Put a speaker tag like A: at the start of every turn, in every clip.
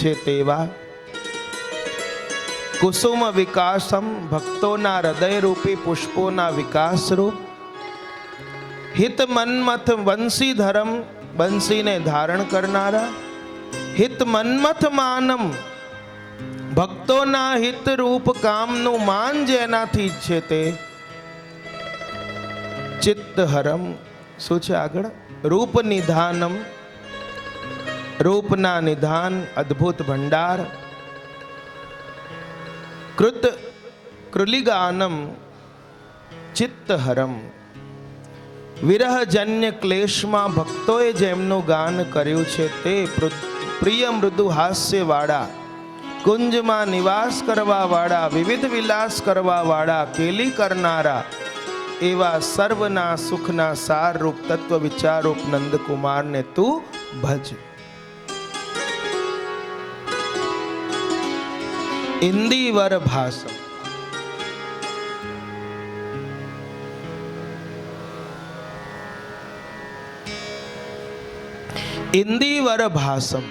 A: છે તેવા કુસુમ વિકાસમ ભક્તોના હૃદય રૂપી પુષ્પોના વિકાસ રૂપ હિત મન્મથ બંસી ધરમ બંસીને ધારણ કરનારા હિત મન્મથ માનમ ભક્તોના હિત રૂપ કામનું માન જેનાથી ઈચ્છે તે ચિત્ત હરમ શું છે આગળ રૂપ નિધાનમ રૂપના નિધાન અદ્ભુત ભંડાર કૃત કૃલિગાનમ ચિત્તહરમ વિરહજન્ય ક્લેશમાં ભક્તોએ જેમનું ગાન કર્યું છે તે પ્રિય મૃદુ હાસ્ય વાળા કુંજમાં નિવાસ કરવા વાળા વિવિધ વિલાસ કરવા વાળા કેલી કરનારા એવા સર્વના સુખના સાર રૂપ તત્વ વિચાર રૂપ નંદકુમારને તું ભજ. ઇન્દિવર ભાસમ ઇન્દિવર ભાસમ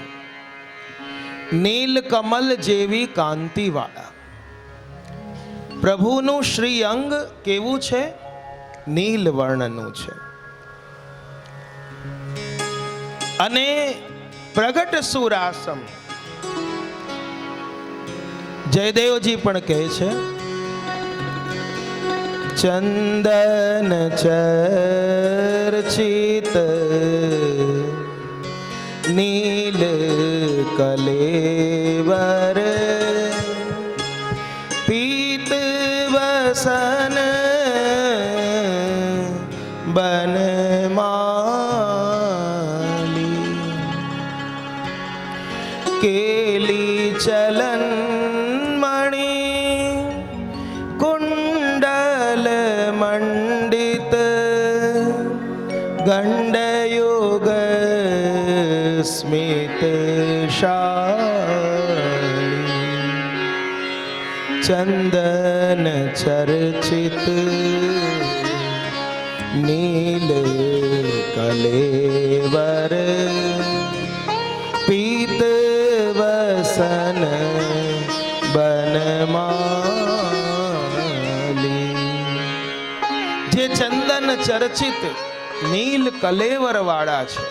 A: નીલકમલ જેવી કાંતિ વાળા પ્રભુનું શ્રી અંગ કેવું છે નીલ વર્ણનું છે અને પ્રગટ સુરાસમ જયદેવજી પણ કહે છે ચંદન ચર્ચિત નીલ કલેવર પીત વસન બનમાલી કેલી ચલન કુંડલ મંડિત ગંડયુગ સ્મિત શાલી ચંદન ચર્ચિત નીલ કલેવર પીત વસન બનમાલી જે ચંદન ચર્ચિત નીલ કલેવર વાળા છે.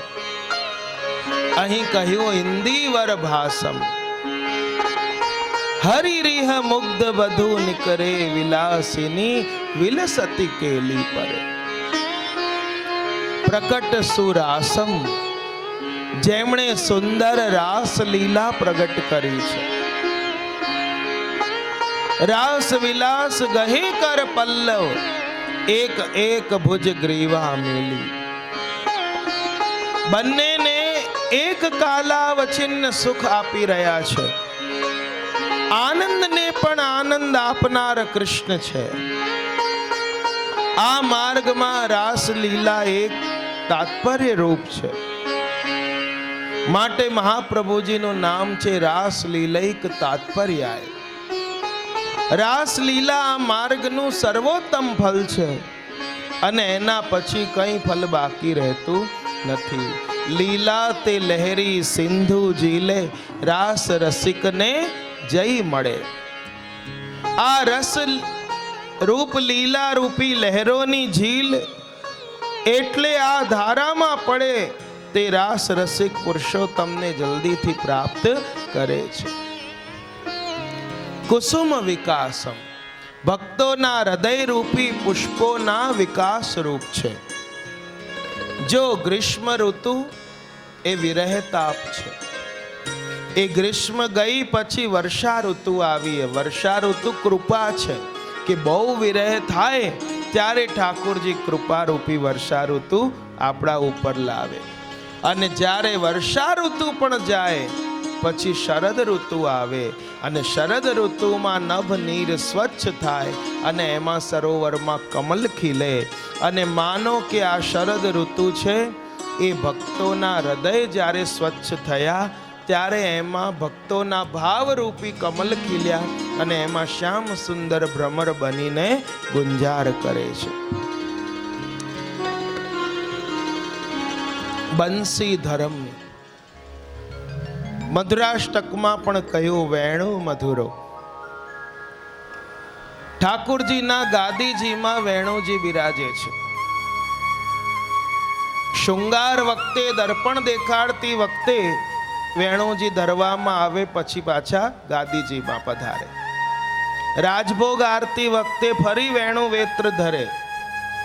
A: અહીં કહ્યું ઇન્દિવર ભાસમ હરિરિહ મુગ્ધ વધુ નિકરે વિલાસિની વિલસતી કેલી પરે પ્રકટ સુરાસમ જેમણે સુંદર રાસ લીલા પ્રગટ કરી છે. રાસ વિલાસ ગહે કર પલ્લવ એક એક ભુજ ગ્રીવા મેલી બંનેને એક કાલાવચિન્ન સુખ આપી રહ્યા છે. આનંદને પણ આનંદ આપનાર કૃષ્ણ છે. આ માર્ગમાં રાસ લીલા એક તાત્પર્ય રૂપ છે. માટે મહાપ્રભુજીનું નામ છે રાસ લીલૈક તાત્પર્યાય. રાસ લીલા આ માર્ગનું સર્વોત્તમ ફલ છે અને એના પછી કંઈ ફલ બાકી રહેતું નથી. લીલા તે લહેરી સિંધુ ઝીલે રાસ રસિકને જય મળે. આ રસ રૂપ લીલા રૂપી લહેરોની ઝીલ એટલે આ ધારામાં પડે તે રાસ રસિક પુરુષોત્તમને જલ્દીથી પ્રાપ્ત કરે છે. કુસુમ વિકાસમ ભક્તોના હૃદય રૂપી પુષ્પોના વિકાસ રૂપ છે. જો ગ્રીષ્મ ઋતુ એ વિરહ તાપ છે. એ ગ્રીષ્મ ગઈ પછી વર્ષા ઋતુ આવી. વર્ષા ઋતુ કૃપા છે કે બહુ વિરહ થાય ત્યારે ઠાકોરજી કૃપા રૂપી વર્ષા ઋતુ આપણા ઉપર લાવે. અને જ્યારે વર્ષા ઋતુ પણ જાય પછી શરદ ઋતુ આવે અને શરદ ઋતુમાં નભ નીર સ્વચ્છ થાય અને એમાં સરોવરમાં કમલ ખીલે. અને માનો કે આ શરદ ઋતુ છે એ ભક્તોના હૃદય જ્યારે સ્વચ્છ થયા ત્યારે એમાં ભક્તોના ભાવરૂપી કમલ ખીલ્યા અને એમાં શ્યામ સુંદર ભ્રમર બનીને ગુંજાર કરે છે. બંસી ધરમ મધુરાષ્ટકમાં પણ કહ્યું વેણુ મધુરો. ઠાકોરજીના ગાદીજીમાં વેણુજી બિરાજે છે. શૃંગાર વખતે દર્પણ દેખાડતી વખતે વેણુજી ધરવામાં આવે, પછી પાછા ગાદીજીમાં પધારે. રાજભોગ આરતી વખતે ફરી વેણુ વેત્ર ધરે.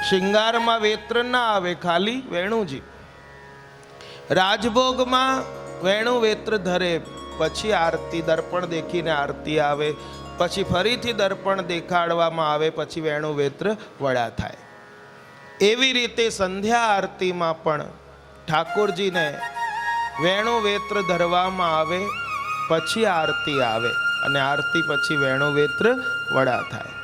A: શિંગારમાં વેત્ર ના આવે, ખાલી વેણુજી. રાજભોગમાં વેણુ વેત્ર ધરે, પછી આરતી દર્પણ દેખીને આરતી આવે, પછી ફરીથી દર્પણ દેખાડવામાં આવે, પછી વેણુ વેત્ર વડા થાય. એવી રીતે સંધ્યા આરતીમાં પણ ઠાકોરજીને વેણુ વેત્ર ધરવામાં આવે, પછી આરતી આવે, અને આરતી પછી વેણુ વેત્ર વડા થાય.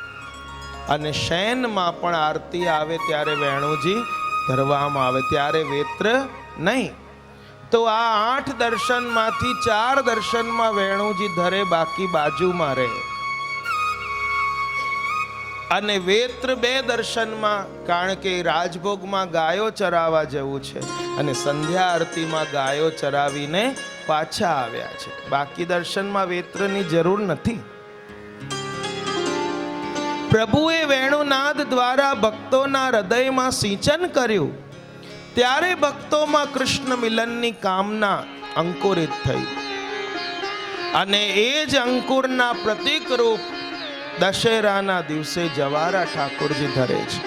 A: અને શયનમાં પણ આરતી આવે ત્યારે વેણુજી ધરવામાં આવે, ત્યારે વેત્ર નહીં. તો આ 8 દર્શનમાંથી 4 દર્શનમાં વેણુજી ધરે, બાકી બાજુમાં રહે. અને વેત્ર 2 દર્શનમાં, કારણ કે રાજભોગમાં ગાયો ચરાવવા જવું છે અને સંધ્યા આરતીમાં ગાયો ચરાવીને પાછા આવ્યા છે. બાકી દર્શનમાં વેત્રની જરૂર નથી. પ્રભુએ વેણુનાદ દ્વારા ભક્તોના હૃદયમાં સિંચન કર્યું, ત્યારે ભક્તોમાં કૃષ્ણ મિલનની કામના અંકુરિત થઈ. અને એ જ અંકુરના પ્રતીક રૂપ દશેરાના દિવસે જવારા ઠાકોરજી ધરે છે.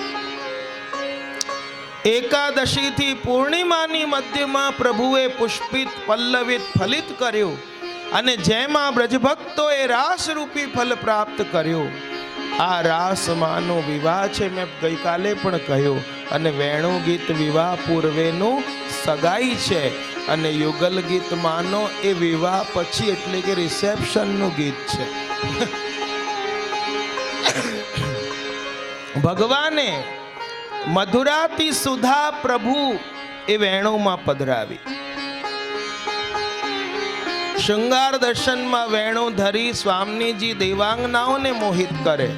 A: એકાદશીથી પૂર્ણિમાની મધ્યમાં પ્રભુએ પુષ્પિત પલ્લવિત ફલિત કર્યું, અને જેમાં બ્રજભક્તોએ રાસરૂપી ફલ પ્રાપ્ત કર્યું. આ રાસમાનો વિવાહ છે, મેં ગઈકાલે પણ કહ્યું. અને વેણુ ગીત વિવાહ પૂર્વેનું સગાઈ છે, અને યુગલ ગીત માનો એ વિવાહ પછી, એટલે કે રિસેપ્શનનું ગીત છે. ભગવાને મધુરાતી સુધા પ્રભુ એ વેણુમાં પધરાવી. શૃંગાર દર્શનમાં વેણુ ધરી સ્વામીજી દેવાંગનાઓને મોહિત કરે.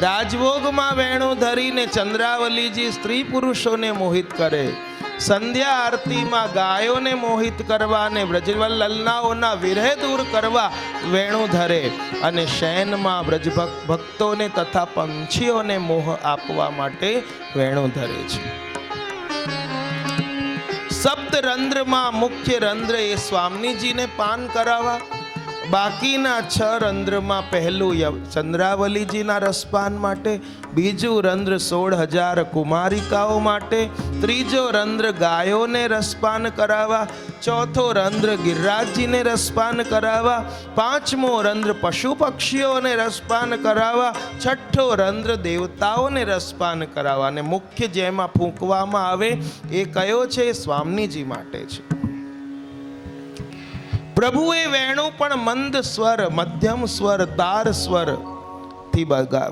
A: રાજભોગમાં વેણુ ધરીને ચંદ્રાવલીજી સ્ત્રી પુરુષોને મોહિત કરે. સંધ્યા આરતીમાં ગાયોને મોહિત કરવા અને બ્રજવલ્લલનાઓના વિરહ દૂર કરવા વેણુ ધરે. અને શયનમાં બ્રજ ભક્તોને તથા પંછીઓને મોહ આપવા માટે વેણુ ધરે છે. સપ્ત રંધ્રમાં મુખ્ય રંધ્ર એ સ્વામીજીને પાન કરાવવા, બાકીના 6 રંધ્રમાં પહેલું ચંદ્રાવલીજીના રસપાન માટે, બીજું રંધ્ર 16,000 કુમારિકાઓ માટે, ત્રીજો રંધ્ર ગાયોને રસપાન કરાવવા, ચોથો રંધ્ર ગિરિરાજજીને રસપાન કરાવવા, પાંચમો રંધ્ર પશુ પક્ષીઓને રસપાન કરાવવા, છઠ્ઠો રંધ્ર દેવતાઓને રસપાન કરાવવા. અને મુખ્ય જેમાં ફૂંકવામાં આવે એ કયો છે? સ્વામીજી માટે છે. પ્રભુએ વેણુ પણ મંદ સ્વર, મધ્યમ સ્વર, તાર સ્વર થી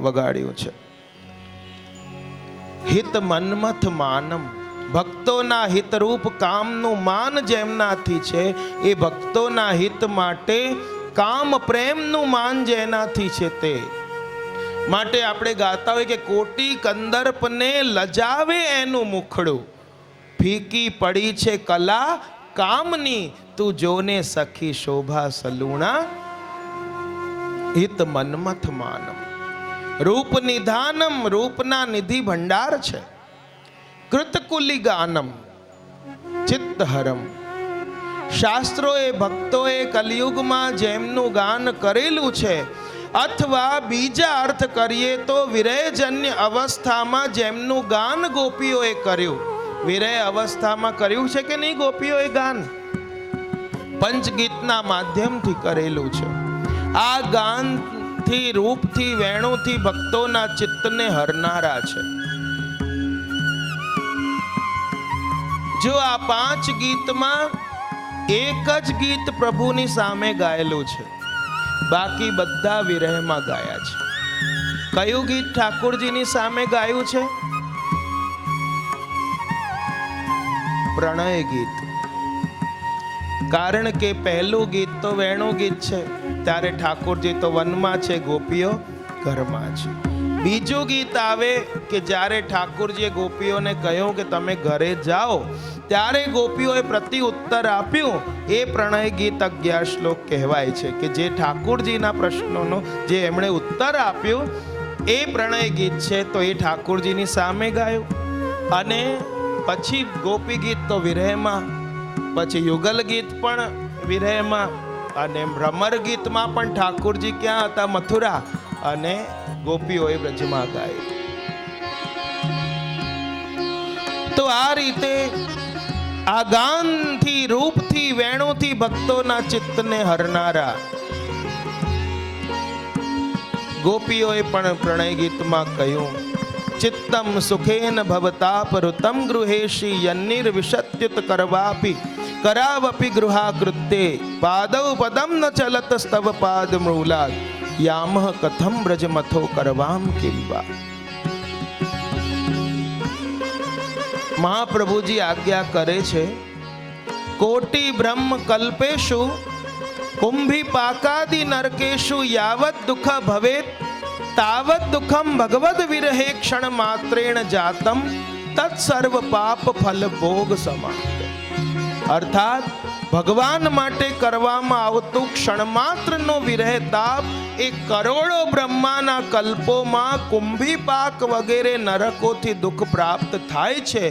A: વગાડ્યું છે. હિત મન્મથ માનમ, ભક્તોના હિતરૂપ કામનું માન જેમનાથી છે, એ ભક્તોના હિત માટે કામ પ્રેમનું માન જેનાથી છે તે માટે આપણે ગાતા હોય કે કોટી કંદર્પને લજાવે એનું મુખડું, ફીકી પડી છે કલા કામની, તું જોને સખી શોભા સલુણા. હિત મન્મથ માનમ, રૂપ નિધાનમ, રૂપના નિધિ ભંડાર છે. કૃતકુલી ગાનમ, ચિત્તહરમ, શાસ્ત્રોએ ભક્તોએ કલિયુગમાં જેમનું ગાન કરેલું છે, અથવા બીજા અર્થ કરીએ તો વિરહજન્ય અવસ્થામાં જેમનું ગાન ગોપીઓએ કર્યું. વિરહ અવસ્થામાં કર્યું છે કે નહીં ગોપીઓએ ગાન? પંચગીતના માધ્યમથી કરેલું છે. આ ગાનથી, રૂપથી, વેણુથી ભક્તોના ચિત્તને હરનારા છે. જો આ 5 ગીતમાં એક જ ગીત પ્રભુની સામે ગાયેલું છે, બાકી બધા વિરહમાં ગાયા છે. કયું ગીત ઠાકોરજીની સામે ગાયું છે? પ્રણય ગીત. કારણ કે પહેલું ગીત તો વેણુ ગીત છે, ત્યારે ઠાકોરજી તો વનમાં છે, ગોપીઓ ઘરમાં છે. બીજું ગીત આવે કે જ્યારે ઠાકોરજીએ ગોપીઓને કહ્યું કે તમે ઘરે જાઓ, ત્યારે ગોપીઓએ પ્રતિ ઉત્તર આપ્યું. એ પ્રણય ગીત 11 શ્લોક કહેવાય છે કે જે ઠાકોરજીના પ્રશ્નોનો જે એમણે ઉત્તર આપ્યું એ પ્રણય ગીત છે. તો એ ઠાકોરજીની સામે ગાયું. અને પછી ગોપી ગીત તો વિરહમાં, પછી યુગલ ગીત પણ વિરહમાં, અને ભ્રમર ગીતમાં પણ ઠાકોરજી ક્યાં હતા? મથુરા. અને ગોપીઓએ બ્રજમાં ગાય. તો આ રીતે આ ગાનથી, રૂપથી, વેણુથી ભક્તોના ચિત્તને હરનારા ગોપીઓએ પણ પ્રણય ગીતમાં કહ્યું, ચિત્તમ સુખેન ભવતાપરુતમ ગૃહેશી યન્નિર વિશત્યુત કરવાપી કરાવપી ગૃહાકૃત્યે પાદૌ પદમ ન ચલત સ્તવ પાદ મૂલાદ યામહ કથમ બ્રજમથો કરવામ કિંબા. મહાપ્રભુજી આજ્ઞા કરે છે, કોટિ બ્રહ્મ કલ્પેશુ કુંભી પાકાદિ નરકેશુ યાવત દુઃખ ભવેત તાવત દુઃખમ ભગવદ વિરહે ક્ષણ માત્રેણ જાતમ તત્સર્વ પાપ ફલ ભોગ સમાપ્ત. અર્થાત ભગવાન માટે કરવામાં આવતું ક્ષણ માત્રનો વિરહ તાપ એ કરોડો બ્રહ્માના કલ્પોમાં કુંભી પાક વગેરે નરકોથી દુઃખ પ્રાપ્ત થાય છે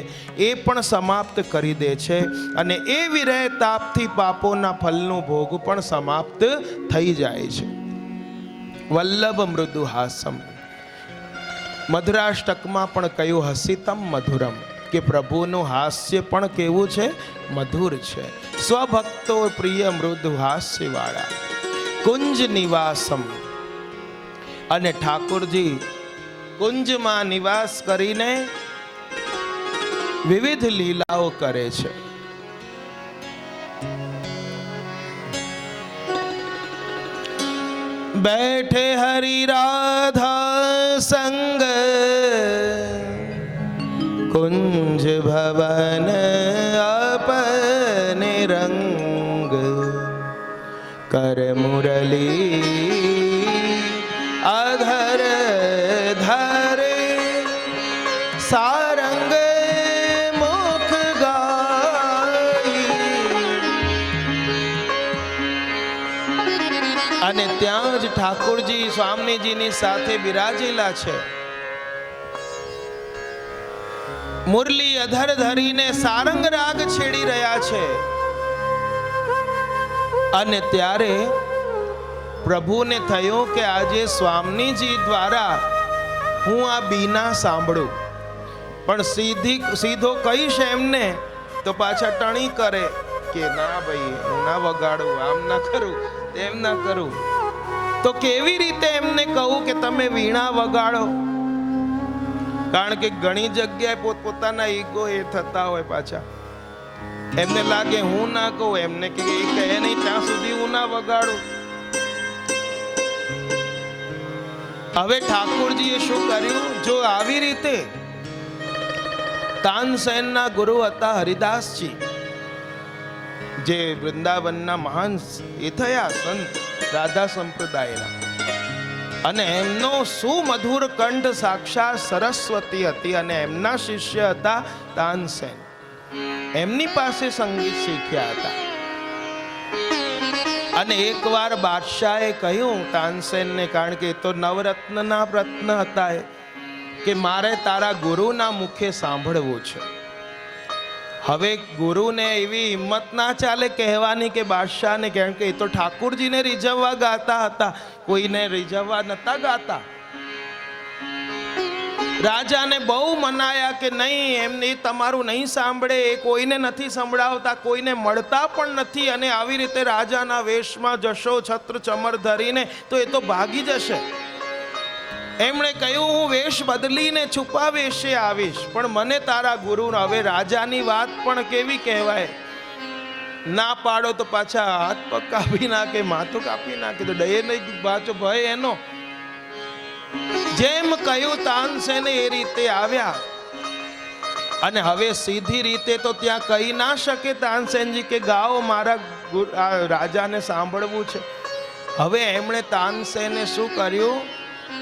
A: એ પણ સમાપ્ત કરી દે છે. અને એ વિરહ તાપથી પાપોના ફલનું ભોગ પણ સમાપ્ત થઈ જાય છે. વલ્લભ મૃદુ હાસમ, મધુરાષ્ટકમાં પણ કયું હસિતમ મધુરમ, કે પ્રભુનું હાસ્ય પણ કેવું છે? મધુર છે. સ્વભક્તો પ્રિય મૃદુ હાસ્ય વાળા. કુંજ નિવાસમ, અને ઠાકોરજી કુંજમાં નિવાસ કરીને વિવિધ લીલાઓ કરે છે. बैठे हरि राधा संग कुंज भवन अपने रंग कर मुरली अधर धरे सारंग मुख गाई. અને ત્યાં જ ઠાકોરજી સ્વામીજીની સાથે બિરાજેલા છે. મુરલી અધર ધરીને સારંગ રાગ છેડી રહ્યા છે. અને ત્યારે પ્રભુને થયું કે આજે સ્વામીજી દ્વારા હું આ બીના સાંભળું, પણ સીધો કહીશ એમને તો પાછા ટણી કરે કે ના ભાઈ હું ના વગાડું, આમ ના કરું, તેમ ના કરું. તો કેવી રીતે એમને કહું કે તમે વીણા વગાડો? કારણ કે ઘણી જગ્યાએ પોતપોતાના ઈગો એ થતા હોય, પાછા એમને લાગે હું ના કહું, એમને કે એ કહે નહીં ત્યાં સુધી હું ના વગાડું. હવે ઠાકોરજીએ શું કર્યું? જો આવી રીતે તાનસેનના ગુરુ હતા હરિદાસજી, જે વૃંદાવનના મહાન એ થયા સંત રાધા સંપ્રદાયના, અને એમનો સુમધુર કંઠ સાક્ષાત સરસ્વતી હતી, અને એમના શિષ્ય હતા તાનસેન. એમની પાસે સંગીત શીખ્યા હતા. અને એકવાર બાદશાહે કહ્યું તાનસેનને, કારણ કે એ તો નવરત્નના રત્ન હતા, કે મારે તારા ગુરુના મુખે સાંભળવું છે. હવે ગુરુને એવી હિંમત ના ચાલે કહેવાની કે બાદશાહને, કારણ કે એ તો ઠાકોરજીને રીઝવવા ગાતા હતા, કોઈને રીઝવવા નતા ગાતા. રાજાને બહુ મનાયા કે નહીં, એમને તમારું નહીં સાંભળે, એ કોઈને નથી સંભળાવતા, કોઈને મળતા પણ નથી, અને આવી રીતે રાજાના વેશમાં જશો છત્ર ચમર ધરીને તો એ તો ભાગી જશે. એમણે કહ્યું હું વેશ બદલીને છુપા વેશે આવીશ, પણ મને તારા ગુરુ. હવે રાજાની વાત પણ કેવી કહેવાય, ના પાડો તો પાછા હાથ પગ કાપી નાખે, માથું કાપી નાખે, તો ડયે નહીં પાછો ભય એનો. જેમ કહ્યું તાનસેને એ રીતે આવ્યા. અને હવે સીધી રીતે તો ત્યાં કહી ના શકે તાનસેનજી કે ગાઓ, મારા રાજાને સાંભળવું છે. હવે એમણે તાનસેને શું કર્યું?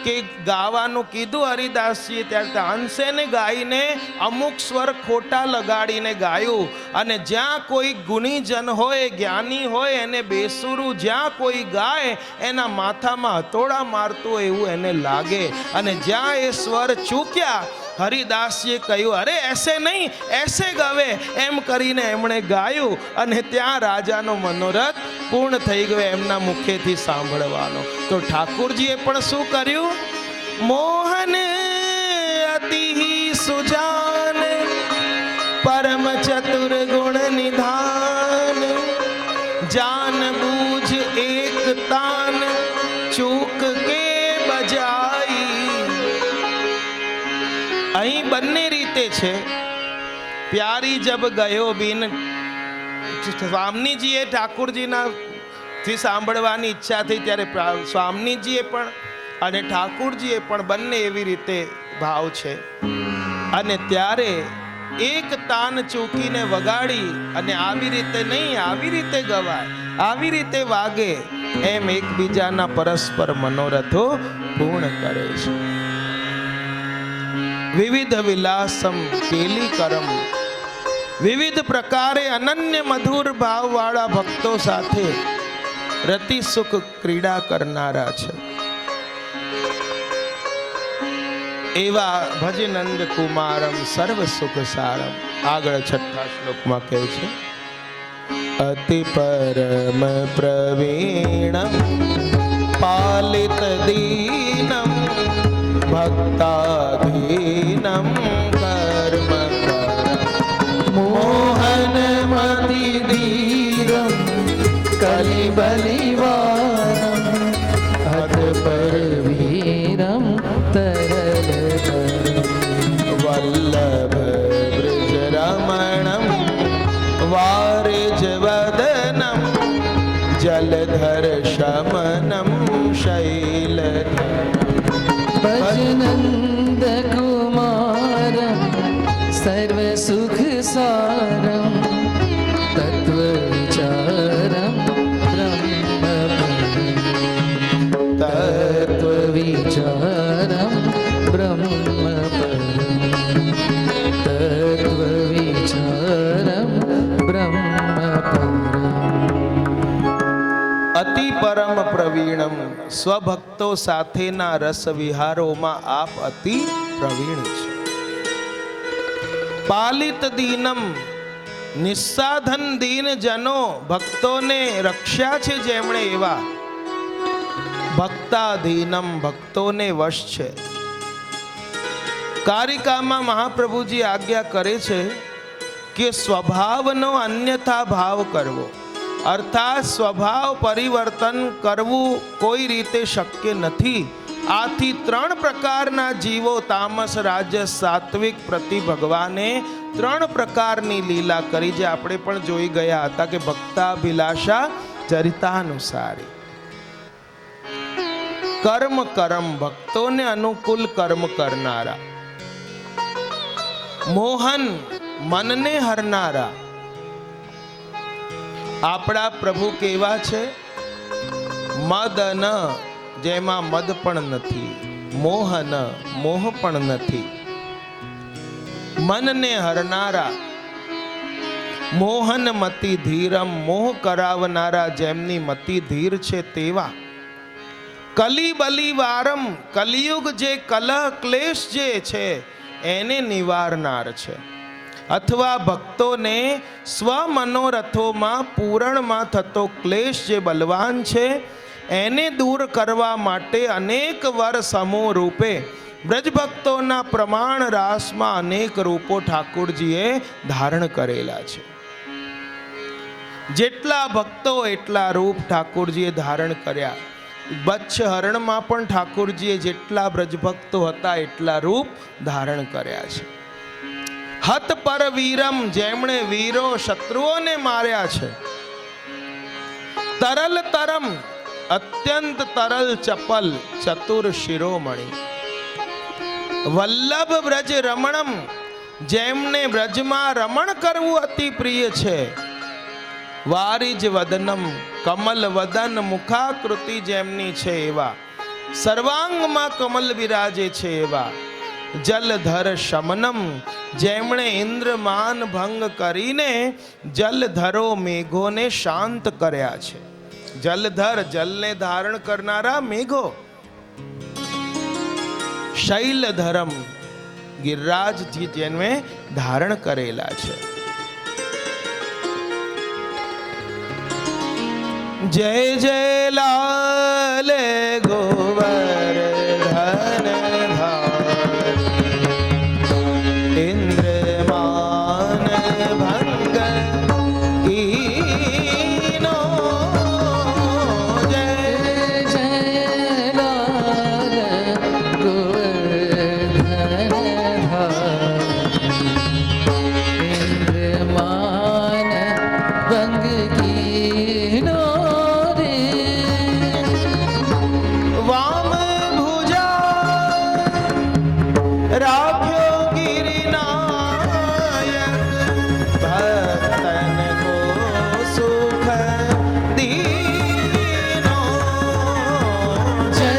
A: કે ગાવાનું કીધું હરિદાસજીએ ત્યારે તાનસેને ગાઈને અમુક સ્વર ખોટા લગાડીને ગાયું. અને જ્યાં કોઈ ગુણીજન હોય, જ્ઞાની હોય, એને બેસુરું જ્યાં કોઈ ગાય એના માથામાં હથોડા મારતું હોય એવું એને લાગે. અને જ્યાં એ સ્વર ચૂક્યા, હરિદાસજીએ કહ્યું, અરે એસે નહીં, એસે ગવે, એમ કરીને એમણે ગાયું. અને ત્યાં રાજાનો મનોરથ પૂર્ણ થઈ ગયો એમના મુખેથી સાંભળવાનો. તો ઠાકુરજીએ પણ શું કર્યું? મોહન અતિ સુજાન પરમ ચતુર ગુણ નિધાન જાન બૂझ એક તાન ચૂક કે બજાઈ. અહીં બંને રીતે છે. પ્યારી જબ ગયો બિન, સ્વામીજીએ ઠાકુરજીના થી સાંભળવાની ઈચ્છા થઈ ત્યારે સ્વામીજીએ પણ અને ઠાકુરજીએ પણ બંને એવી રીતે ભાવ છે. અને ત્યારે એક તાન ચૂકીને વગાડી અને આવી રીતે નહીં, આવી રીતે ગવાય, આવી રીતે વાગે, એમ એકબીજાના પરસ્પર મનોરથો પૂર્ણ કરે છે. વિવિધ વિલાસમ કેલી કરમ, વિવિધ પ્રકારે અનન્ય મધુર ભાવવાળા ભક્તો સાથે રતિ સુખ ક્રીડા કરનારા છે. એવા ભજનંદ કુમારમ સર્વ સુખ સારમ. આગળ 6થા શ્લોકમાં કહે છે, અતિ પરમ પ્રવીણમ પાલિત દીનમ ભક્તાધીનમ કર્મ
B: મોહન મતિ ધીરમ કલિબલિવારમ અત પરવીરમ તરલ
A: વલ્લભ બ્રજ રમણમ વારિજ વદનમ જલધર શમનમ શૈલધરમ.
B: ભજનંદ કુમારમ સર્વ સુખ સારમ તત્વ વિચારમ તત્વ વિચારમ બ્રહ્મ તત્વ વિચારમ બ્રહ્મ.
A: અતિ પરમ પ્રવીણમ, સ્વભક્તો સાથેના રસ વિહારોમાં આપ અતિ પ્રવીણ છે. પાલિત દીનમ, નિસ્સાધન દીન જનો ભક્તોને રક્ષા છે જેમણે એવા. ભક્તાધીનમ, ભક્તોને વશ છે. કારિકામાં મહાપ્રભુજી આજ્ઞા કરે છે કે સ્વભાવનો અન્યથા ભાવ કરવો, અર્થાત સ્વભાવ પરિવર્તન કરવું કોઈ રીતે શક્ય નથી. આથી 3 પ્રકારના જીવો, તામસ, રાજસ, સાત્વિક, પ્રતિ ભગવાને 3 પ્રકારની લીલા કરી, જે આપણે પણ જોઈ ગયા હતા કે ભક્તાભિલાષા ચરિતાનુસારી. કર્મ કરમ, ભક્તોને અનુકૂળ કર્મ કરનારા. મોહન, મનને હરનારા. આપણા પ્રભુ કેવા છે? મદન, જેમાં મદ પણ નથી, મોહન, મોહ પણ નથી. મનને હરનારા. મોહન મતિ ધીરમ, મોહ કરાવનારા જેમની મતિ ધીર છે તેવા. કલી બલિવારમ, કલિયુગ જે કલહ ક્લેશ જે છે એને નિવારનાર છે. અથવા ભક્તોને સ્વમનોરથોમાં પૂરણમાં થતો ક્લેશ જે બલવાન છે એને દૂર કરવા માટે અનેક વર સમૂહ રૂપે બ્રજભક્તોના પ્રમાણ રાસમાં અનેક રૂપો ઠાકુરજીએ ધારણ કરેલા છે. જેટલા ભક્તો એટલા રૂપ ઠાકુરજીએ ધારણ કર્યા. બચ્છ હરણમાં પણ ઠાકુરજીએ જેટલા બ્રજભક્તો હતા એટલા રૂપ ધારણ કર્યા છે. હત પર વીરમ, જેમણે વીરો શત્રુઓને માર્યા છે. તરલ તરમ, અત્યંત તરલ ચપલ ચતુર શિરોમણી. વલ્લભ બ્રજ રમણમ, જેમને બ્રજમાં રમણ કરવું અતિ પ્રિય છે. વારિજ વદનમ, કમલ વદન મુખાકૃતિ જેમની છે એવા. સર્વાંગમાં કમલ વિરાજે છે એવા જલધર શમનમ, જેમણે ઇન્દ્રમાન ભંગ કરીને જલધરો મેઘોને શાંત કર્યા છે. જલધર, જલને ધારણ કરનારા મેઘો. શૈલધરમ, ગિરિરાજજી જેને ધારણ કરેલા છે. જય જય લાલ ગોવર્ધન ધારી, ઇન્દ્રમાન ભંગ કીનો.
B: જય જય લાલ ગોવર્ધન ઇન્દ્રમાન ભંગ કીનો.
A: વામ ભુજા રાખ્યો ગિરિનાયક, ભક્તન કો સુખ દીનો.
B: જય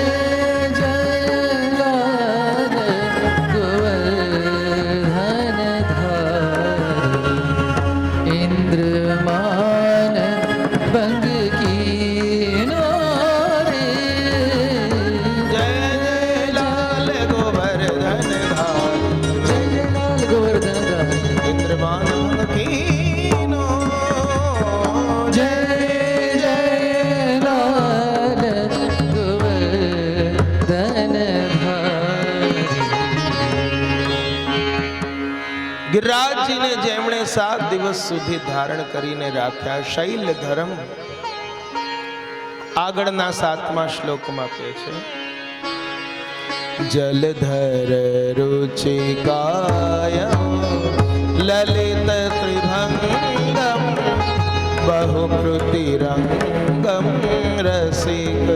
B: જય લાલ ગોવર્ધન ધારી, ઇન્દ્રમાન ભંગ કીનો રે.
A: જય જય લાલ ગોવર્ધન ધારી,
B: જય જય લાલ ગોવર્ધન ધારી,
A: ઇન્દ્રમાન કીનો.
B: જય જય લાલ ગોવર્ધન ધારી.
A: ગિરિરાજજીને જેમણે 7 દિવસ સુધી ધારણ કરીને રાખ્યા, શૈલ ધર્મ. આગળના 7મા શ્લોકમાં કહે છે, જલધર રુચિકાયમ લલિત ત્રિભંગમ બહુકૃતિરંગમ રસિક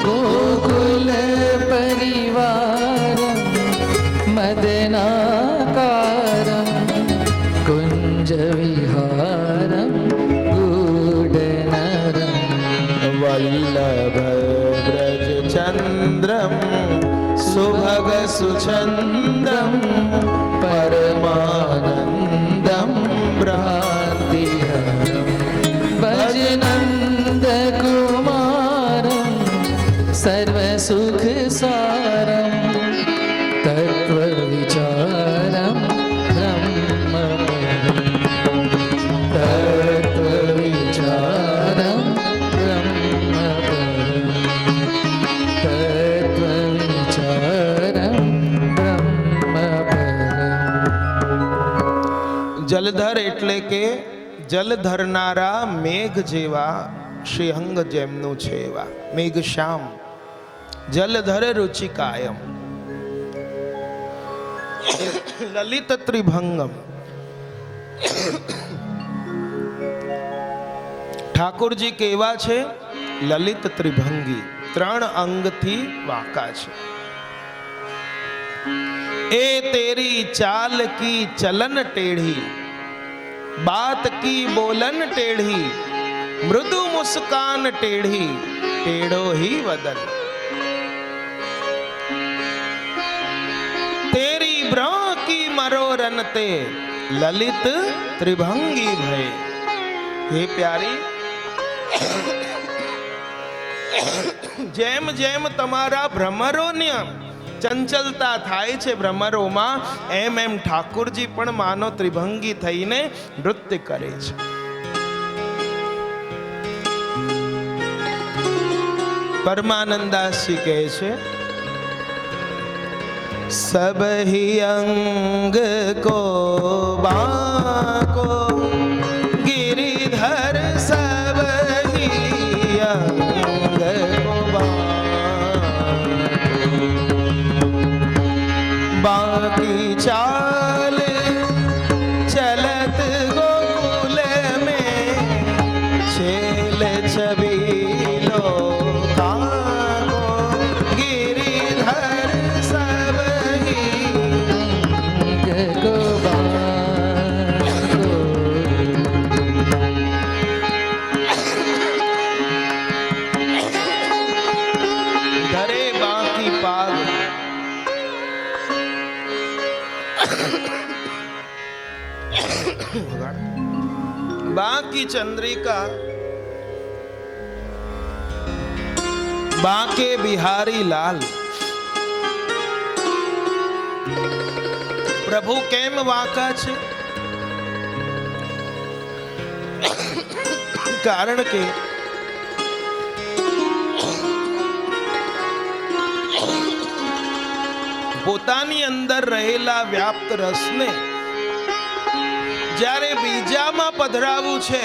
B: ગોકુલ પરિવારમ મદનાકારમ કુંજ વિહારમ ગૂઢનરમ.
A: વલ્લભ વ્રજ ચંદ્રમ સુભગ સુચંદ્રમ પરમાનંદમ
B: ભ્રાંતિહરમ ભજનંદ કુમારમ સર્વસુખસારમ તત્વ વિચારમ બ્રહ્મપરમ. તત્વ વિચારમ બ્રહ્મપરમ. તત્વ વિચારમ બ્રહ્મપરમ.
A: જલધર એટલે કે જલ ધરનારા મેઘ જેવા શ્રીઅંગ જેમનું છે એવા મેઘ શ્યામ. જલધર રુચિકાયમ લલિત ત્રિભંગમ. ઠાકોરજી કેવા છે? લલિત ત્રિભંગી, 3 અંગથી વાંકા છે. એ તેરી ચાલ કી ચલન ટેढ़ी, बात की बोलन टेढ़ी, मृदु मुस्कान टेढ़ी, टेढ़ो ही वदन. तेरी ब्रह की मरोरन ते ललित त्रिभंगी भय. हे प्यारी, જેમ જેમ તમારા ભ્રમરોની ચંચલતા થાય છે ભ્રમરોમાં, એમ એમ ઠાકોરજી પણ માનો ત્રિભંગી થઈને નૃત્ય કરે છે. પરમાનંદાસજી કહે છે, સબ હી અંગ કો બાકો गिरिधर सब ही अंग को बाकी चाल चलत गोकुल में छेल छबीलो काको गिरिधर सब ही
B: को
A: बाकी चंद्रिका बाके बिहारी लाल प्रभु केम वाका छे? कारण के પોતાની અંદર રહેલા વ્યાપ્ત રસને જ્યારે બીજામાં પધરાવું છે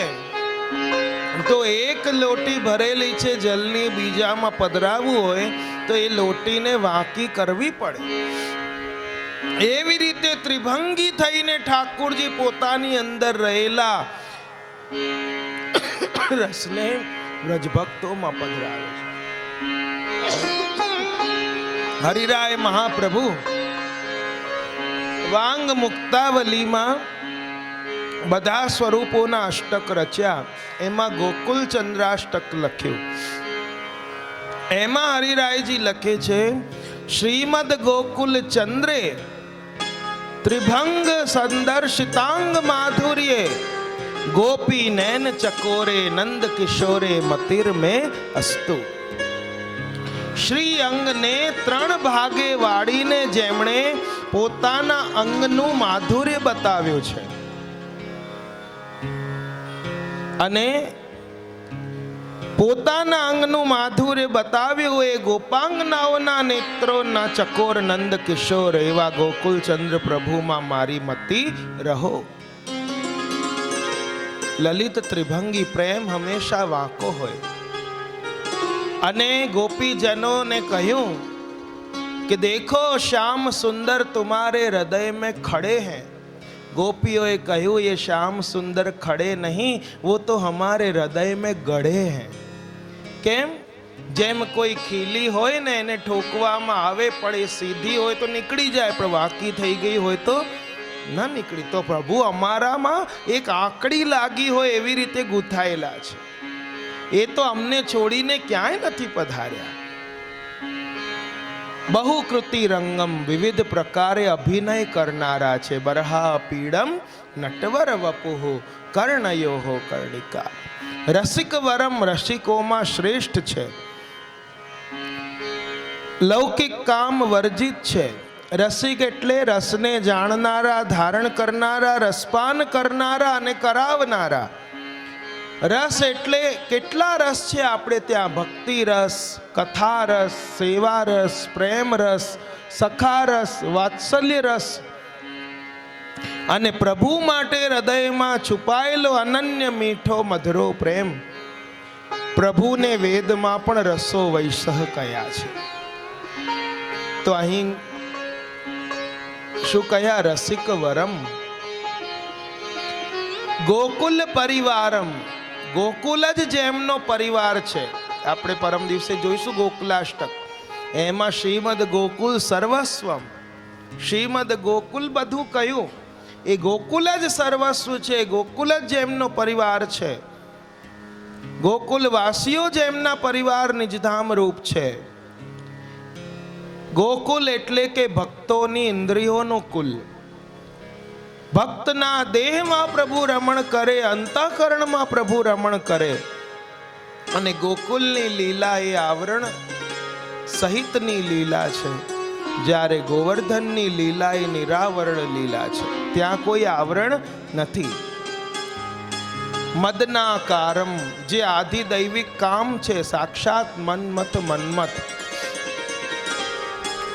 A: તો એક લોટી ભરેલી છે જલની બીજામાં પધરાવવું હોય તો એ લોટીને વાંકી કરવી પડે. એવી રીતે ત્રિભંગી થઈને ઠાકોરજી પોતાની અંદર રહેલા રસને વ્રજભક્તોમાં પધરાવે છે. હરિરાય મહાપ્રભુ વાંગ મુક્તાવલીમાં બધા સ્વરૂપોના અષ્ટક રચ્યા. એમાં ગોકુલ ચંદ્રાષ્ટક લખ્યું. એમાં હરિરાયજી લખે છે, શ્રીમદ ગોકુલ ચંદ્રે ત્રિભંગ સંદર્શિતાંગ માધુર્યે ગોપી નૈન ચકોરે નંદ કિશોરે મતિર में અસ્તુ. શ્રી અંગને ત્રણ ભાગે વાળીને જેમણે પોતાના અંગનું માધુર્ય બતાવ્યું છે અને પોતાના અંગનું માધુર્ય બતાવ્યું એ ગોપાંગનાઓના નેત્રોના ચકોર નંદ કિશોર એવા ગોકુલ ચંદ્ર પ્રભુમાં મારી મતિ રહો. લલિત ત્રિભંગી પ્રેમ હંમેશા વાંકો હોય. અને ગોપીજનોને કહ્યું કે દેખો શ્યામ સુંદર तुम्हारे हृदय में खड़े हैं. गोपियों कहूँ ये श्याम सुंदर खड़े नहीं, वो तो हमारे हृदय में गढ़े हैं. केम? જેમ કોઈ ખીલી હોય ને એને ઠોકવામાં આવે પણ એ સીધી હોય તો નીકળી જાય, પણ વાંકી થઈ ગઈ હોય તો ના નીકળી. તો પ્રભુ અમારામાં એક આંકડી લાગી હોય એવી રીતે ગૂંથાયેલા છે. એ તો અમને છોડીને ક્યાંય નથી પધાર્યા. બહુકૃતિ રંગમ વિવિધ પ્રકારે અભિનય કરનારા છે. બરહા પીડમ નટવર વપુહુ કર્ણયોહો કર્ણિકા. રસિક વરમ રસિકોમાં શ્રેષ્ઠ છે. લૌકિક કામ વર્જિત છે. રસિક એટલે રસને જાણનારા, ધારણ કરનારા, રસપાન કરનારા અને કરાવનારા. રસ એટલે કેટલા રસ છે આપણે ત્યાં? ભક્તિ રસ, કથા રસ, સેવા રસ, પ્રેમ રસ, સખા રસ, વાત્સલ્ય રસ. અને પ્રભુ માટે હૃદયમાં છુપાયેલો અનન્ય મીઠો મધુરો પ્રેમ. પ્રભુને વેદમાં પણ રસો વૈસહ કયા છે. તો અહીં શું કયા? રસિક વરમ ગોકુલ પરિવારમ. ગોકુલ જ જેમનો પરિવાર છે. આપણે પરમ દિવસે જોઈશું ગોકુલાષ્ટક. એમાં શ્રીમદ ગોકુલ સર્વસ્વમ. શ્રીમદ ગોકુલ બધું કયું? એ ગોકુલ જ સર્વસ્વ છે. ગોકુલ જ જેમનો પરિવાર છે. ગોકુલવાસીઓ જેમના પરિવાર નિજધામ રૂપ છે. ગોકુલ એટલે કે ભક્તોની ઇન્દ્રિયોનો કુલ. ભક્તના દેહમાં પ્રભુ રમણ કરે, અંતઃકરણમાં પ્રભુ રમણ કરે. અને ગોકુલની લીલા એ આવરણ સહિતની લીલા છે. જ્યારે ગોવર્ધનની લીલા એ નિરાવરણ લીલા છે. ત્યાં કોઈ આવરણ નથી. મદનાકારમ જે આધિદૈવિક કામ છે, સાક્ષાત મન્મથ મન્મથ.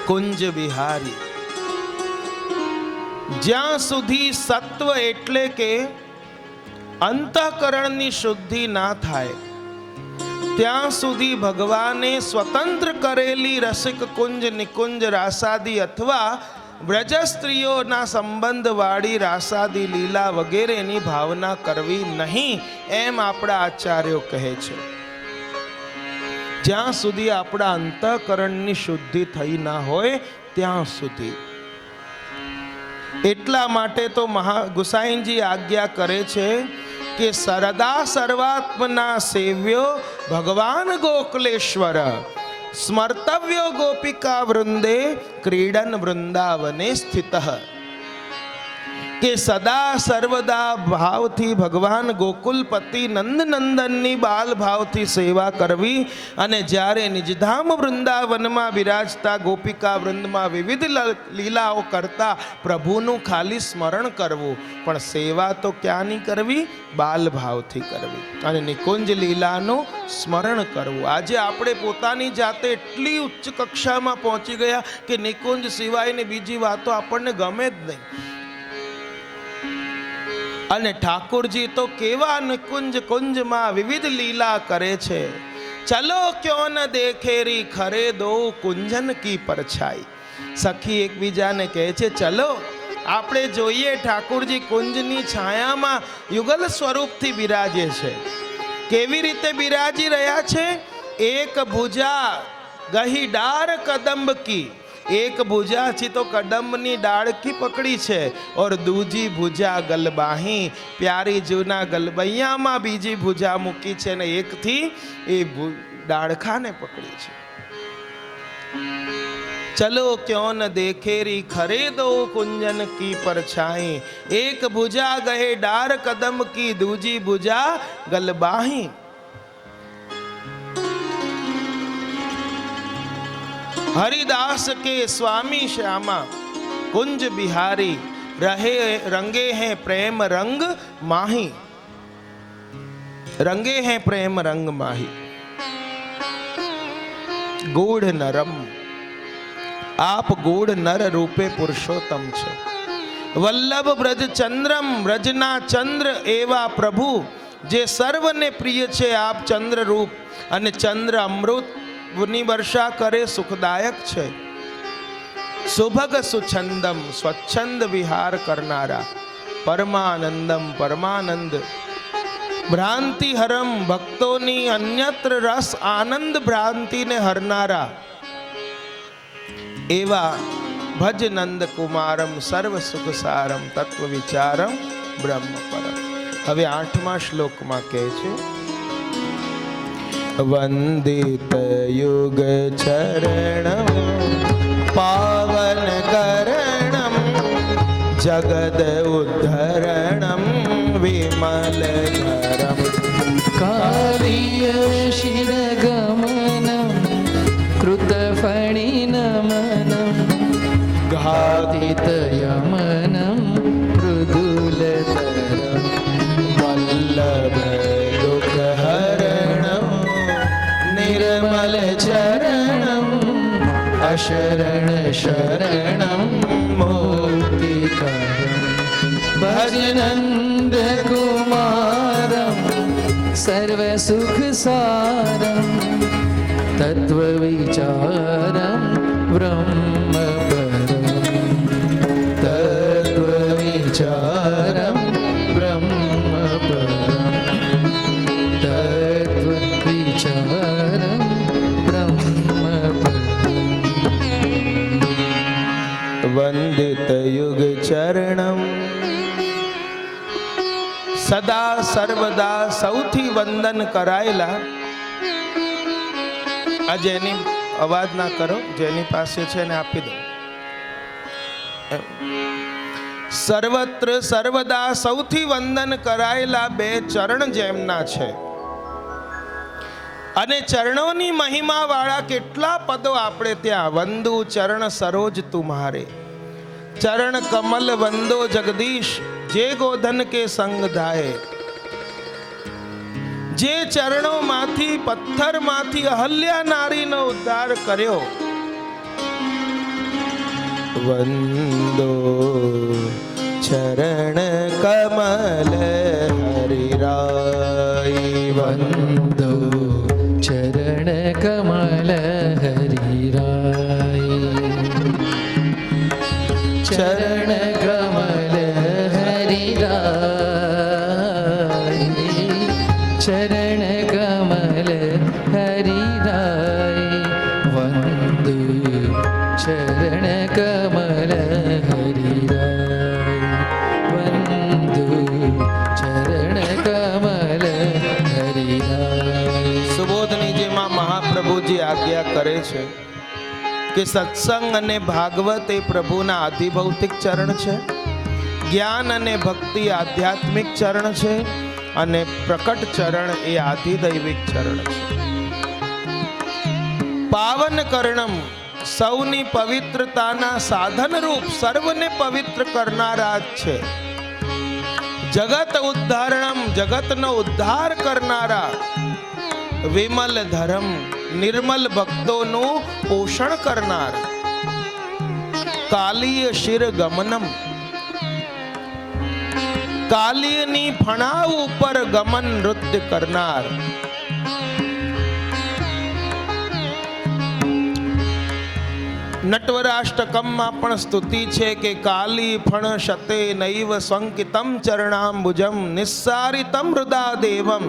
A: કુંજ બિહારી જ્યાં સુધી સત્વ એટલે કે અંતઃકરણની શુદ્ધિ ના થાય ત્યાં સુધી ભગવાને સ્વતંત્ર કરેલી રસિક કુંજ, નિકુંજ, રાસાદી અથવા વ્રજ સ્ત્રીઓના સંબંધ વાળી રાસાદી લીલા વગેરેની ભાવના કરવી નહીં, એમ આપણા આચાર્યો કહે છે. જ્યાં સુધી આપણા અંતઃકરણની શુદ્ધિ થઈ ના હોય ત્યાં સુધી. એટલા માટે તો ગુસાઈજી આજ્ઞા કરે છે કે સરદા સર્વાત્મના સેવ્યો ભગવાન ગોકુલેશ્વર સ્મર્તવ્યો ગોપિકા વૃંદે ક્રીડન વૃંદાવને સ્થિત. કે સદા સર્વદા ભાવથી ભગવાન ગોકુલપતિ નંદનંદનની બાલ ભાવથી સેવા કરવી અને જ્યારે નિજધામ વૃંદાવનમાં બિરાજતા ગોપિકા વૃંદમાં વિવિધ લીલાઓ કરતા પ્રભુનું ખાલી સ્મરણ કરવું, પણ સેવા તો ક્યાંની કરવી? બાલ ભાવથી કરવી અને નિકુંજ લીલાનું સ્મરણ કરવું. આજે આપણે પોતાની જાતે એટલી ઉચ્ચ કક્ષામાં પહોંચી ગયા કે નિકુંજ સિવાયની બીજી વાતો આપણને ગમે જ નહીં. અને ઠાકોરજી તો કેવા નિકુંજ કુંજમાં વિવિધ લીલા કરે છે. ચલો ક્યો ન દેખેરી ખરે દો કુંજન કી પરછાઈ. સખી એકબીજાને કહે છે ચલો આપણે જોઈએ ઠાકોરજી કુંજની છાયામાં યુગલ સ્વરૂપથી બિરાજે છે. કેવી રીતે બિરાજી રહ્યા છે? એક ભુજા ગહી ડાર કદંબ કી, એક ભુજા છી તો કદંબની ડાળ કી પકડી છે, ઓર દૂજી ભુજા ગલબાહી, પ્યારી જૂના ગલબૈયામાં બીજી ભુજા મૂકી છે ને એકથી એ ડાળખાને પકડી છે. ચલો ક્યો ન દેખેરી ખરે દો કુંજન કી પરછાઈ, એક ભુજા ગહે ડાર કદમ કી દૂજી ભુજા ગલબાહી. हरिदास के स्वामी श्यामा कुंज बिहारी रहे रंगे हैं प्रेम रंग माही, रंगे हैं प्रेम रंग माही. गूढ़ नरम आप गूढ़ नर रूपे पुरुषोत्तम छे. वल्लभ ब्रज चंद्रम ब्रजना चंद्र एवा प्रभु जे सर्वने प्रिय छे. आप चंद्र रूप અને ચંદ્ર અમૃત ની વર્ષા કરે સુખદાયક છે. સુભગ સુછંદમ સ્વચ્છંદ વિહાર કરનારા, પરમાનંદમ પરમાનંદ, ભ્રાંતિ હરમ ભક્તોની અન્યત્ર રસ આનંદ ભ્રાંતિને હરનારા એવા ભજ નંદ કુમારમ સર્વ સુખ સારમ તત્વ વિચારમ બ્રહ્મ પરમ. હવે 8મા શ્લોકમાં કહે છે વંદિત યુગ ચરણમ પાવન કરણમ જગદ ઉદ્ધરણમ વિમલ ધરમ
B: કાર્ય શિરગમનમ કૃતફણી નમનમ ઘાતિત યમનમ મૃદુલતરમ
A: વલ્લભ દુઃખ હરણમ નિર્મલ ચરણમ અશરણ શરણમ
B: મુક્તિકરમ ભજનંદ કુમારમ સર્વ સુખ સારમ તત્વ વિચારમ બ્રહ્મ પરમ તત્વ વિચારમ બ્રહ્મ પરમ તત્વ વિચારમ બ્રહ્મ પરમ.
A: વંદિત યુગ ચરણમ, સદા સર્વદા સૌથી વંદન કરાયેલા. આ જેની અવાજ ના કરો, જેની પાસે છે ને આપી દો. સર્વત્ર સર્વદા સૌથી વંદન કરાયેલા બે ચરણ જેમના છે. અને ચરણોની મહિમા વાળા કેટલા પદો આપણે ત્યાં. વંદુ ચરણ સરોજ તુમ્હારે, ચરણ કમલ વંદો જગદીશ, જે ગોધન કે સંગ ધાય. જે ચરણોમાંથી પથ્થરમાંથી અહલ્યા નારીનો ઉદ્ધાર કર્યો. વંદો ચરણ કમલ હરિરાય,
B: વંદો ચરણ કમલ હરિરાય, ચરણ કમલ હરિરાય, ચરણ કમલ હરિરાય. વંદુ ચરણ કમલ હરિરાય, વંદુ ચરણ કમલ હરિરાય.
A: સુબોધની જેમાં મહાપ્રભુજી આજ્ઞા કરે છે કે સત્સંગ અને ભાગવત એ પ્રભુના અધિભૌતિક ચરણ છે. જ્ઞાન અને ભક્તિ આધ્યાત્મિક ચરણ છે અને પ્રકટ ચરણ એ આધિદૈવિક ચરણ છે. પાવન કર્ણમ સૌની પવિત્રતાના સાધન રૂપ સર્વને પવિત્ર કરનારા જ છે. જગત ઉદ્ધારણમ જગતનો ઉદ્ધાર કરનારા. વિમલ ધર્મ નિર્મલ ભક્તોનું પોષણ કરનાર. કાલીય શિર ગમનમ કાલીયની ફણાવ ઉપર ગમન નૃત્ય કરનાર. નટવરાષ્ટકમમાં પણ સ્તુતિ છે કે કાલી ફણ શતે નૈવ સંકિતમ ચરણાંબુજમ નિસ્સારિતમ હૃદા દેવમ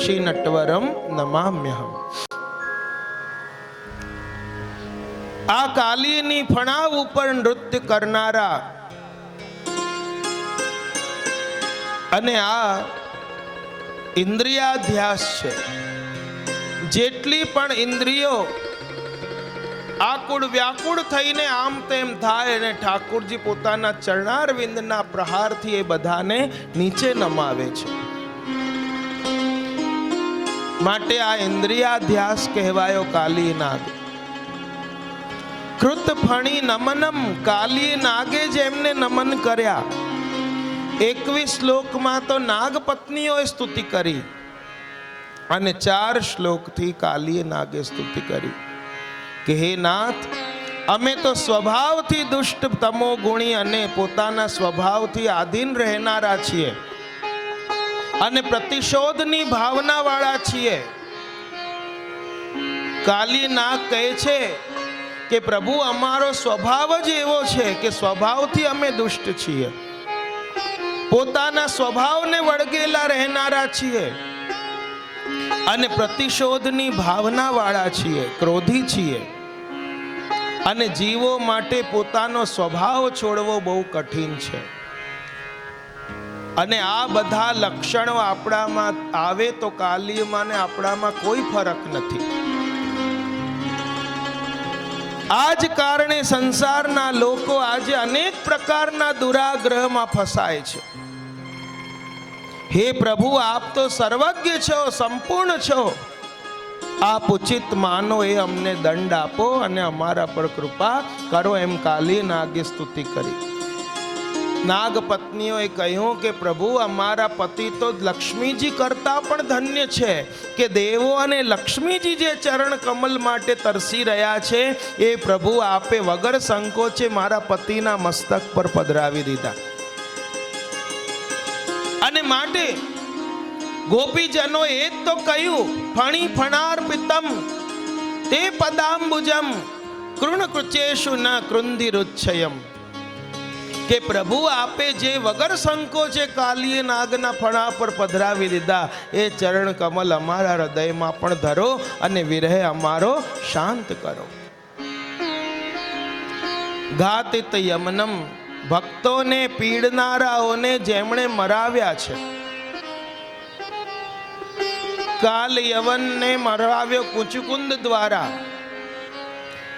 A: શ્રી નટવરમ નમામ્યહમ. આ કાલીની ફણાવ ઉપર નૃત્ય કરનારા અને આ ઇન્દ્રિયાધ્યાસ છે. જેટલી પણ ઇન્દ્રિયો આકુળ વ્યાકુળ થઈને આમ તેમ થાય અને ઠાકોરજી પોતાના ચરણારવિંદના પ્રહારથી એ બધાને નીચે નમાવે છે. માટે આ ઇન્દ્રિયાધ્યાસ કહેવાયો કાલી નાગ. કૃત ફણી નમનમ કાલી નાગે જેમને નમન કર્યા. 21 શ્લોકમાં તો નાગ પત્નીઓએ સ્તુતિ કરી અને 4 શ્લોકથી કાલીએ નાગે સ્તુતિ કરી કે હે નાથ, અમે તો સ્વભાવથી દુષ્ટ તમો ગુણી અને પોતાના સ્વભાવથી આધીન રહેનારા છીએ અને પ્રતિશોધની ભાવના વાળા છીએ. કાલી નાગ કહે છે કે પ્રભુ, અમારો સ્વભાવ જ એવો છે કે સ્વભાવથી અમે દુષ્ટ છીએ, પોતાના સ્વભાવને વળગેલા રહેનારા છીએ અને પ્રતિશોધની ભાવના વાળા છીએ, ક્રોધી છીએ અને જીવો માટે પોતાનો સ્વભાવ છોડવો બહુ કઠિન છે. અને આ બધા લક્ષણો આપણામાં આવે તો કાલીમાં ને આપણામાં કોઈ ફરક નથી. આ જ કારણે સંસારના લોકો આજે અનેક પ્રકારના દુરાગ્રહમાં ફસાય છે. હે પ્રભુ, આપ તો સર્વજ્ઞ છો, સંપૂર્ણ છો, આપ ઉચિત માનો એ અમને દંડ આપો અને અમારા પર કૃપા કરો, એમ કાલી નાગે સ્તુતિ કરી. નાગ પત્નીઓએ કહ્યું કે પ્રભુ, અમારા પતિ તો લક્ષ્મીજી કરતા પણ ધન્ય છે કે દેવો અને લક્ષ્મીજી જે ચરણ કમલ માટે તરસી રહ્યા છે એ પ્રભુ આપે વગર સંકોચે મારા પતિના મસ્તક પર પધરાવી દીધા. અને માટે ગોપીજનો એ જ તો કહ્યું, ફણી ફણાર પિતમ તે પદાંબુજમ કૃણ કૃચેશુ ન કૃંદિરુચ્છયમ. કે પ્રભુ આપે જે વગર સંકોચે કાલીય નાગના ફણા પર પધરાવી દીધા એ ચરણ કમલ અમારા હૃદયમાં પણ ધરો અને વિરહ અમારો શાંત કરો. ઘાતિત યમનમ ભક્તોને પીડનારાઓને જેમણે મરાવ્યા છે. કાલ યવનને મરાવ્યો કુચકુંદ દ્વારા,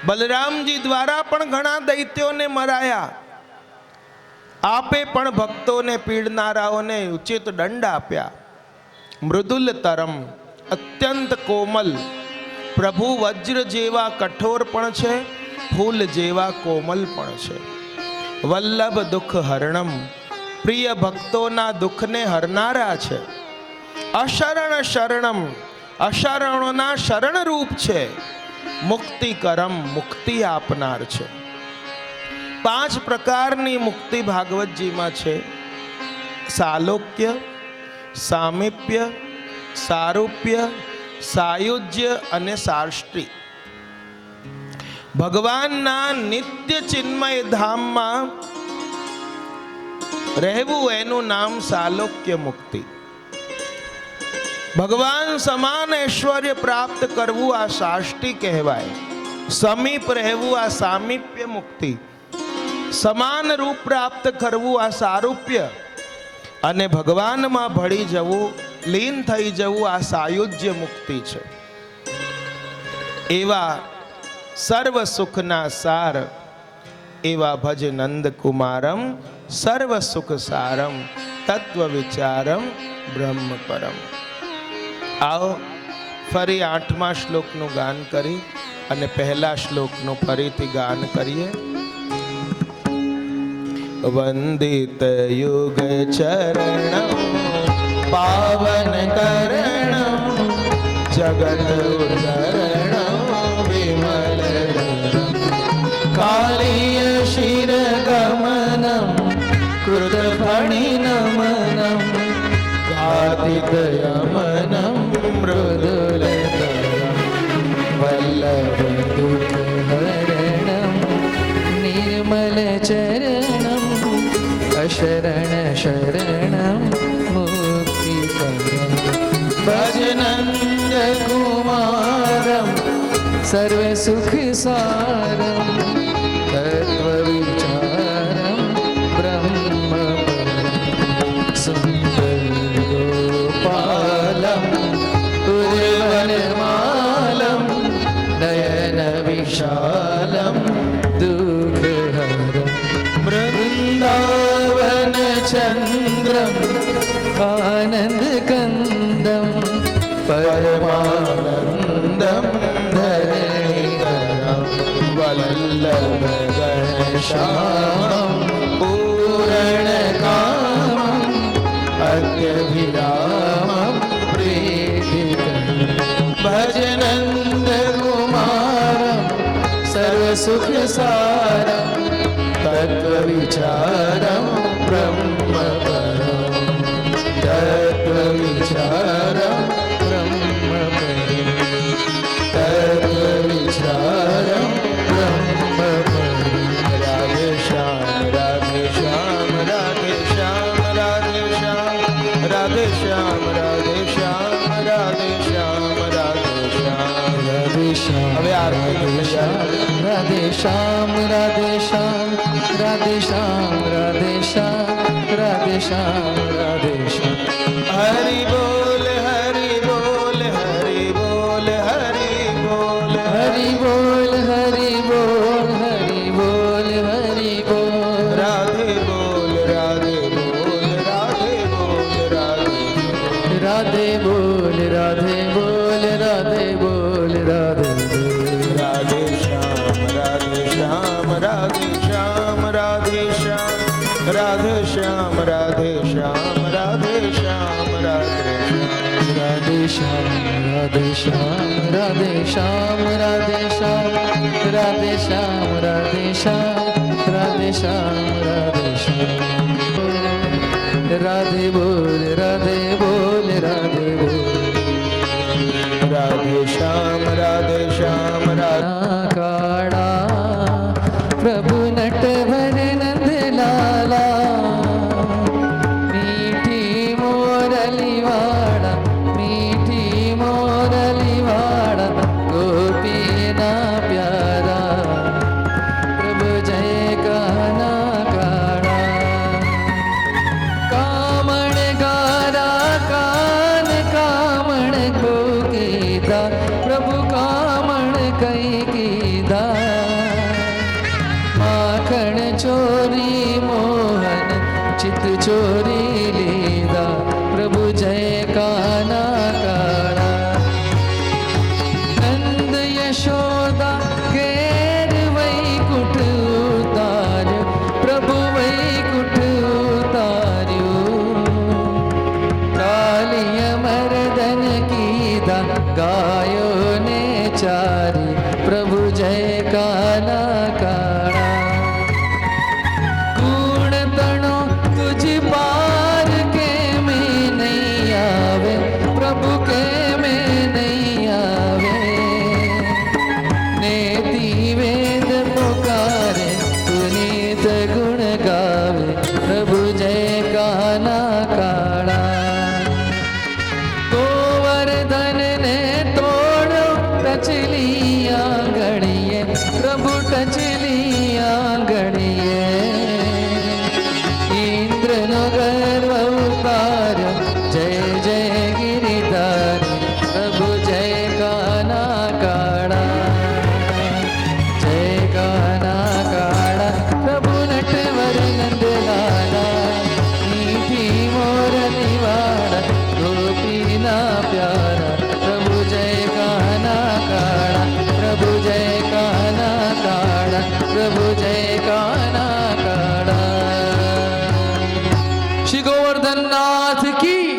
A: બલરામજી દ્વારા પણ ઘણા દૈત્યોને મરાયા. આપે પણ ભક્તોને પીડનારાઓને ઉચિત દંડ આપ્યા. મૃદુલ તરમ અત્યંત કોમલ, પ્રભુ વજ્ર જેવા કઠોર પણ છે, ફૂલ જેવા કોમલ પણ છે. વલ્લભ દુઃખ હરણમ પ્રિય ભક્તોના દુઃખને હરનારા છે. અશરણ શરણમ અશરણોના શરણ રૂપ છે. મુક્તિ કરમ મુક્તિ આપનાર છે. 5 પ્રકારની મુક્તિ ભાગવતજીમાં છે: સાલોક્ય, સામીપ્ય, સારૂપ્ય, સાયુજ્ય અને સાષ્ટી. ભગવાનના નિત્ય ચિન્મય ધામમાં રહેવું એનું નામ સાલોક્ય મુક્તિ. ભગવાન સમાન ઐશ્વર્ય પ્રાપ્ત કરવું આ સાષ્ટી કહેવાય. સમીપ રહેવું આ સામીપ્ય મુક્તિ. સમાન રૂપ પ્રાપ્ત કરવું આ સારૂપ્ય. અને ભગવાનમાં ભળી જવું, લીન થઈ જવું આ સાયુજ્ય મુક્તિ છે. એવા સર્વ સુખના સાર એવા ભજ નંદ કુમારમ સર્વ સુખ સારમ તત્વ વિચારમ બ્રહ્મ પરમ. આવો ફરી 8મા શ્લોકનું ગાન કરી અને પહેલા શ્લોકનું ફરીથી ગાન કરીએ. વંદિત યુગ ચરણ પાવન કરણ જગત ઉદરણ વિમલ કાલિય શિર ગમનમ કૃત ફણી નમનમ ગાતિતયમનમ મૃદુલતરમ
B: વલ્લભ દુઃખ હરણમ નિર્મલ ચરણમ અશરણ શરણમ મુક્તિકરમ
A: ભજનંદ
B: કુમારમ સર્વ સુખ સારમ તત્વ વિચારમ બ્રહ્મ સુંદર ગોપાલમ ઉર્વનમાલમ નયન વિશાલમ દુઃખહરમ
A: વૃંદાવન ચંદ્રમ
B: આનંદ કંદમ
A: પરમાનંદમ ધરણીધરમ વલ્લભ ઘનશ્યામમ પૂર્ણકામમ અદ્યવિરામમ પ્રીતિકરમ ભજનંદ કુમારમ સર્વ સુખ સારમ તત્વ વિચારમ બ્રહ્મ પરમ તત્વ વિચારમ બ્રહ્મ પરમ તત્વ વિચારમ બ્રહ્મ પરમ. રાધે શ્યામ રાધે શ્યામ રાધે શ્યામ રાધે શ્યામ રાધે શ્યામ રાધે શ્યામ રાધે શ્યામ રાધે શ્યામ
B: રાધે શ્યામ
A: હવે આરતી
B: રાધે શ્યામ રાધે શ્યામ રાધે શ્યામ રાધે શ્યામ રાધે શ્યામ રાધે શ્યામ.
A: હરિ બોલ હરિ બોલ હરિ બોલ હરિ બોલ
B: હરિ બોલ હરિ બોલ હરિ બોલ હરિ બોલ
A: રાધે બોલ રાધે બોલ રાધે બોલ રાધે બોલ.
B: રાધે બોલ રાધે બોલ રાધે બોલ રાધે બોલ.
A: રાધે શ્યામ રાધે શ્યામ રાધે શ્યામ રાધે શ્યામ રાધે શ્યામ રાધે શ્યામ રાધે શ્યામ રાધે શ્યામ.
B: રાધે શ્યામ રાધે શ્યામ રાધે શ્યામ રાધે શ્યામ રાધે શ્યામ રાધે શ્યામ રાધે શ્યામ રાધે બોલ રાધે બોલ રાધે બોલ.
A: રાધે શ્યામ રાધે શ્યામ રાધે
B: કાળા પ્રભુ નટવર નંદલાલા મીઠી મોરલી વાળા મીઠી મોરલી વાળા ગોપીના પ્યારા પ્રભુ જય કાના કાળા કામણ ગારા કાન કામણ કો કીધા પ્રભુ કામણ કઈ કીધા માખણ ચોરી મોહન ચિત ચોરી લીધા પ્રભુ જય કાના કાળા નંદ યશોદા ઘેર વૈકુંઠ ઉતાર્યો પ્રભુ વૈકુંઠ ઉતાર્યો કાલિય મર્દન કીધા ગાયો ને ચારી પ્રભુ જય કાના કાળા ગુણ તણો તુજ પાર કે મેં નહીં આવે પ્રભુ કે મેં નહીં આવે નેતિ વેદ પુકારે પુનીત ગુણ ગાવે પ્રભુ જય કાના કાળા ગોવર્ધન ને તો काड़ा प्रभु जय काना काड़ा। श्री गोवर्धन नाथ की